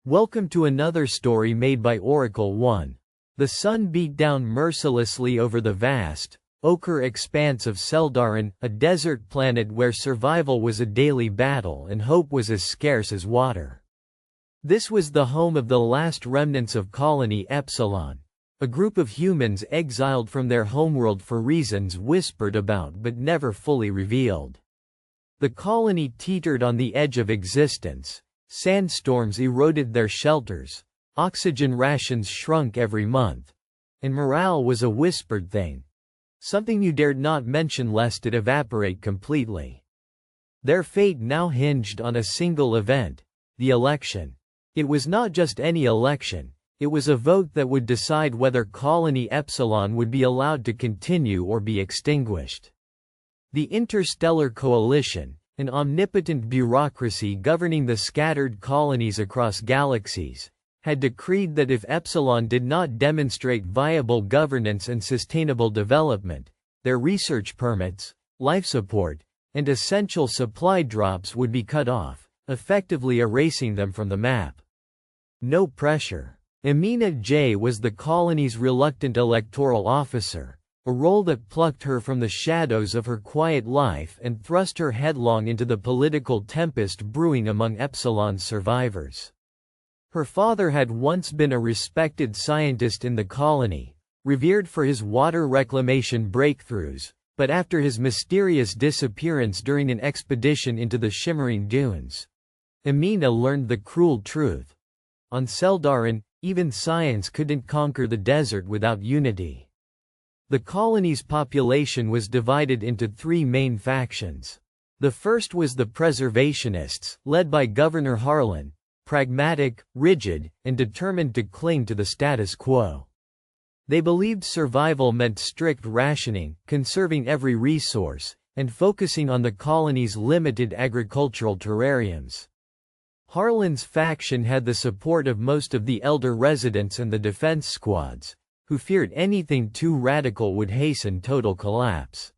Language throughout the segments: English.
Welcome to another story made by Oracle 1. The sun beat down mercilessly over the vast, ochre expanse of Seldarin, a desert planet where survival was a daily battle and hope was as scarce as water. This was the home of the last remnants of Colony Epsilon, a group of humans exiled from their homeworld for reasons whispered about but never fully revealed. The colony teetered on the edge of existence. Sandstorms eroded their shelters, oxygen rations shrunk every month, and morale was a whispered thing. Something you dared not mention lest it evaporate completely. Their fate now hinged on a single event, the election. It was not just any election, it was a vote that would decide whether Colony Epsilon would be allowed to continue or be extinguished. The Interstellar Coalition, an omnipotent bureaucracy governing the scattered colonies across galaxies, had decreed that if Epsilon did not demonstrate viable governance and sustainable development, their research permits, life support, and essential supply drops would be cut off, effectively erasing them from the map. No pressure. Amina J. was the colony's reluctant electoral officer, a role that plucked her from the shadows of her quiet life and thrust her headlong into the political tempest brewing among Epsilon's survivors. Her father had once been a respected scientist in the colony, revered for his water reclamation breakthroughs, but after his mysterious disappearance during an expedition into the Shimmering Dunes, Amina learned the cruel truth. On Seldarin, even science couldn't conquer the desert without unity. The colony's population was divided into three main factions. The first was the preservationists, led by Governor Harlan, pragmatic, rigid, and determined to cling to the status quo. They believed survival meant strict rationing, conserving every resource, and focusing on the colony's limited agricultural terrariums. Harlan's faction had the support of most of the elder residents and the defense squads, who feared anything too radical would hasten total collapse.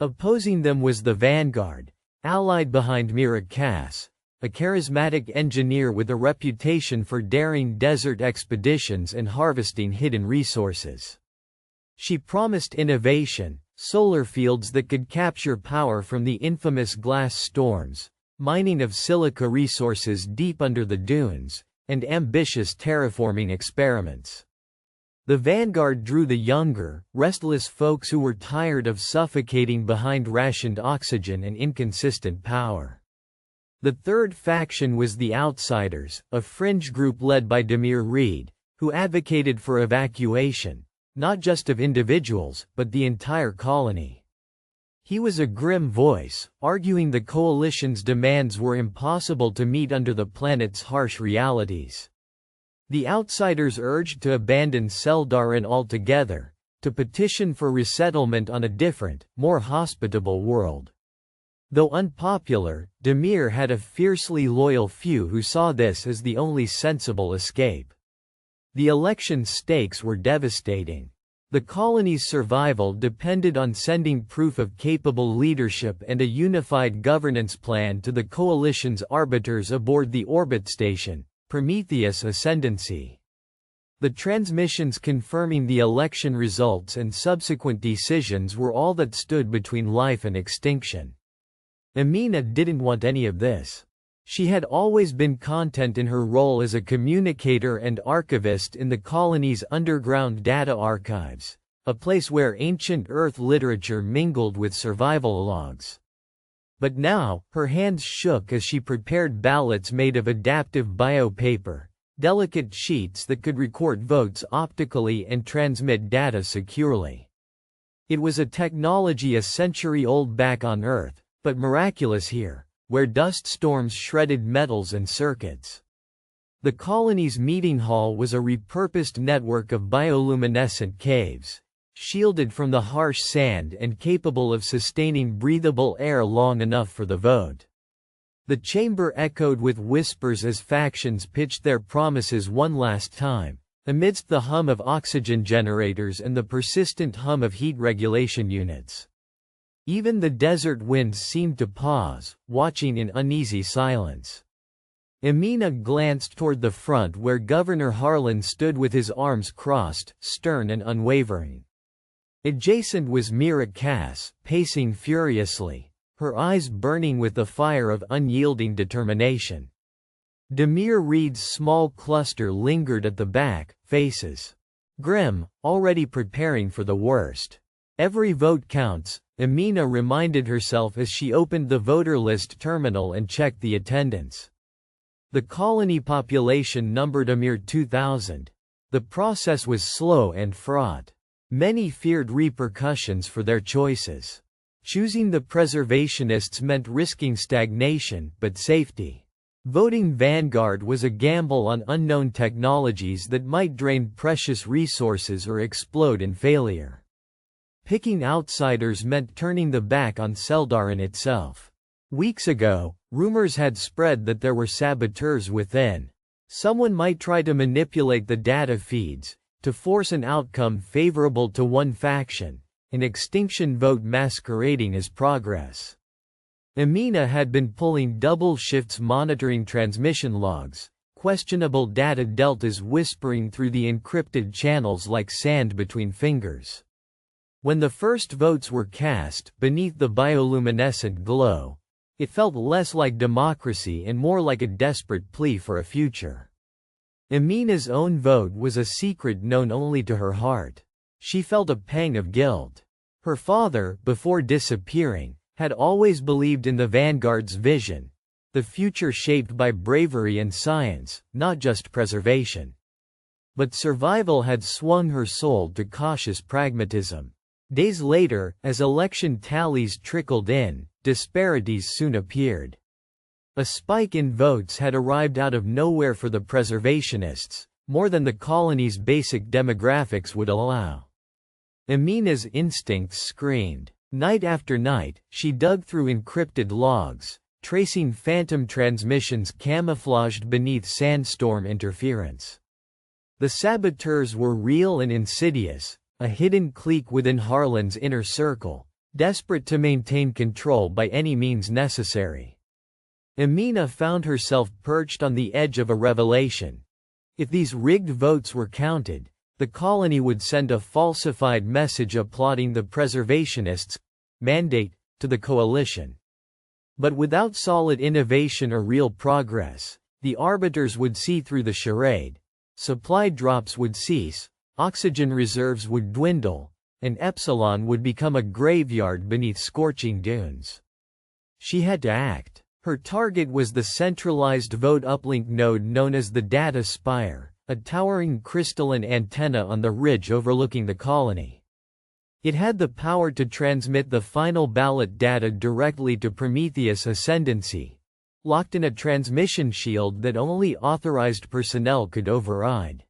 Opposing them was the Vanguard, allied behind Mira Cass, a charismatic engineer with a reputation for daring desert expeditions and harvesting hidden resources. She promised innovation, solar fields that could capture power from the infamous glass storms, mining of silica resources deep under the dunes, and ambitious terraforming experiments. The Vanguard drew the younger, restless folks who were tired of suffocating behind rationed oxygen and inconsistent power. The third faction was the Outsiders, a fringe group led by Demir Reed, who advocated for evacuation, not just of individuals, but the entire colony. He was a grim voice, arguing the coalition's demands were impossible to meet under the planet's harsh realities. The Outsiders urged to abandon Seldarin altogether, to petition for resettlement on a different, more hospitable world. Though unpopular, Demir had a fiercely loyal few who saw this as the only sensible escape. The election stakes were devastating. The colony's survival depended on sending proof of capable leadership and a unified governance plan to the coalition's arbiters aboard the orbit station, Prometheus Ascendancy. The transmissions confirming the election results and subsequent decisions were all that stood between life and extinction. Amina didn't want any of this. She had always been content in her role as a communicator and archivist in the colony's underground data archives, a place where ancient Earth literature mingled with survival logs. But now, her hands shook as she prepared ballots made of adaptive biopaper, delicate sheets that could record votes optically and transmit data securely. It was a technology a century old back on Earth, but miraculous here, where dust storms shredded metals and circuits. The colony's meeting hall was a repurposed network of bioluminescent caves, shielded from the harsh sand and capable of sustaining breathable air long enough for the vote. The chamber echoed with whispers as factions pitched their promises one last time, amidst the hum of oxygen generators and the persistent hum of heat regulation units. Even the desert winds seemed to pause, watching in uneasy silence. Emina glanced toward the front where Governor Harlan stood with his arms crossed, stern and unwavering. Adjacent was Mira Cass, pacing furiously, her eyes burning with the fire of unyielding determination. Demir Reed's small cluster lingered at the back, faces grim, already preparing for the worst. Every vote counts, Emina reminded herself as she opened the voter list terminal and checked the attendance. The colony population numbered a mere 2,000. The process was slow and fraught. Many feared repercussions for their choices. Choosing the preservationists meant risking stagnation, but safety. Voting Vanguard was a gamble on unknown technologies that might drain precious resources or explode in failure. Picking outsiders meant turning the back on Seldarin itself. Weeks ago, rumors had spread that there were saboteurs within. Someone might try to manipulate the data feeds, to force an outcome favorable to one faction, an extinction vote masquerading as progress. Emina had been pulling double shifts monitoring transmission logs, questionable data deltas whispering through the encrypted channels like sand between fingers. When the first votes were cast, beneath the bioluminescent glow, it felt less like democracy and more like a desperate plea for a future. Emina's own vote was a secret known only to her heart. She felt a pang of guilt. Her father, before disappearing, had always believed in the Vanguard's vision, the future shaped by bravery and science, not just preservation. But survival had swung her soul to cautious pragmatism. Days later, as election tallies trickled in, disparities soon appeared. A spike in votes had arrived out of nowhere for the preservationists, more than the colony's basic demographics would allow. Emina's instincts screamed. Night after night, she dug through encrypted logs, tracing phantom transmissions camouflaged beneath sandstorm interference. The saboteurs were real and insidious, a hidden clique within Harlan's inner circle, desperate to maintain control by any means necessary. Emina found herself perched on the edge of a revelation. If these rigged votes were counted, the colony would send a falsified message applauding the preservationists' mandate to the coalition. But without solid innovation or real progress, the arbiters would see through the charade. Supply drops would cease, oxygen reserves would dwindle, and Epsilon would become a graveyard beneath scorching dunes. She had to act. Her target was the centralized vote uplink node known as the Data Spire, a towering crystalline antenna on the ridge overlooking the colony. It had the power to transmit the final ballot data directly to Prometheus Ascendancy, locked in a transmission shield that only authorized personnel could override.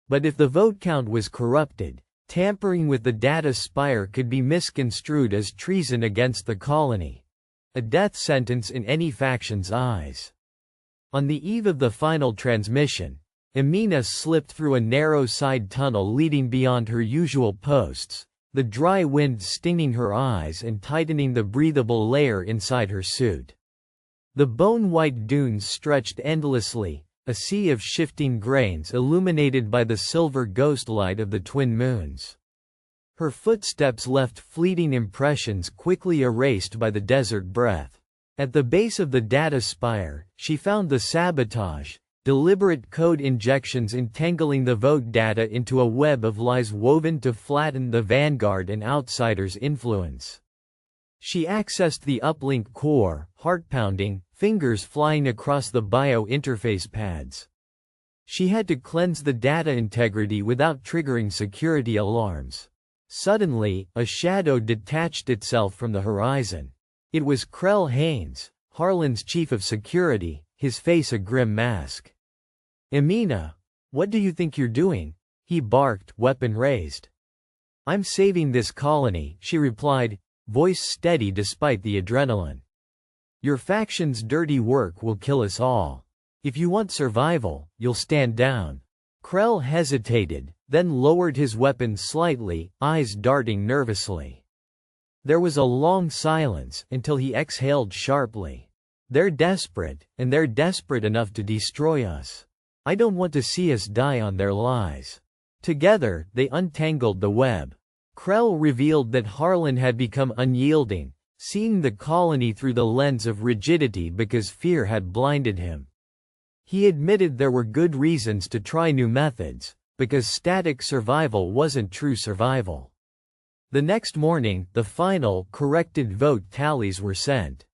But if the vote count was corrupted, tampering with the Data Spire could be misconstrued as treason against the colony. A death sentence in any faction's eyes. On the eve of the final transmission, Emina slipped through a narrow side tunnel leading beyond her usual posts, the dry wind stinging her eyes and tightening the breathable layer inside her suit. The bone-white dunes stretched endlessly, a sea of shifting grains illuminated by the silver ghostlight of the twin moons. Her footsteps left fleeting impressions quickly erased by the desert breath. At the base of the Data Spire, she found the sabotage, deliberate code injections entangling the vote data into a web of lies woven to flatten the Vanguard and outsiders' influence. She accessed the uplink core, heart-pounding, fingers flying across the bio-interface pads. She had to cleanse the data integrity without triggering security alarms. Suddenly, a shadow detached itself from the horizon. It was Krell Haynes, Harlan's chief of security, his face a grim mask. "Emina, what do you think you're doing?" he barked, weapon raised. "I'm saving this colony," she replied, voice steady despite the adrenaline. "Your faction's dirty work will kill us all. If you want survival, you'll stand down." Krell hesitated, then lowered his weapon slightly, eyes darting nervously. There was a long silence, until he exhaled sharply. They're desperate, and they're desperate enough to destroy us. I don't want to see us die on their lies." Together, they untangled the web. Krell revealed that Harlan had become unyielding, seeing the colony through the lens of rigidity because fear had blinded him. He admitted there were good reasons to try new methods, because static survival wasn't true survival. The next morning, the final, corrected vote tallies were sent.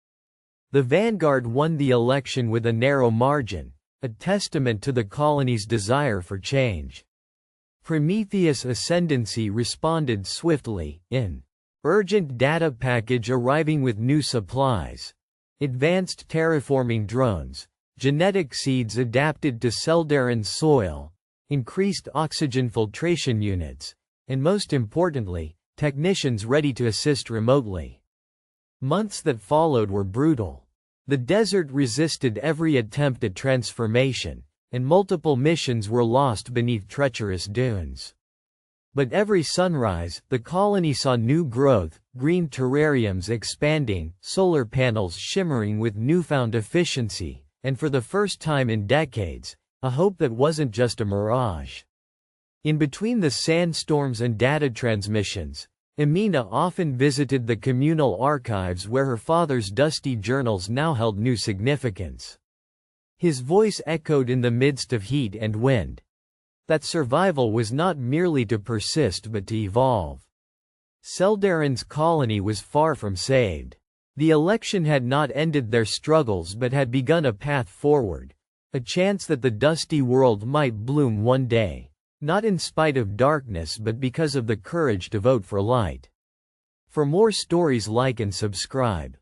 The Vanguard won the election with a narrow margin, a testament to the colony's desire for change. Prometheus Ascendancy responded swiftly, in urgent data package arriving with new supplies, advanced terraforming drones, genetic seeds adapted to Seldarin's soil, increased oxygen filtration units, and most importantly, technicians ready to assist remotely. Months that followed were brutal. The desert resisted every attempt at transformation, and multiple missions were lost beneath treacherous dunes. But every sunrise, the colony saw new growth, green terrariums expanding, solar panels shimmering with newfound efficiency, and for the first time in decades, a hope that wasn't just a mirage. In between the sandstorms and data transmissions, Emina often visited the communal archives where her father's dusty journals now held new significance. His voice echoed in the midst of heat and wind. That survival was not merely to persist but to evolve. Seldarin's colony was far from saved. The election had not ended their struggles but had begun a path forward, a chance that the dusty world might bloom one day, not in spite of darkness but because of the courage to vote for light. For more stories, like and subscribe.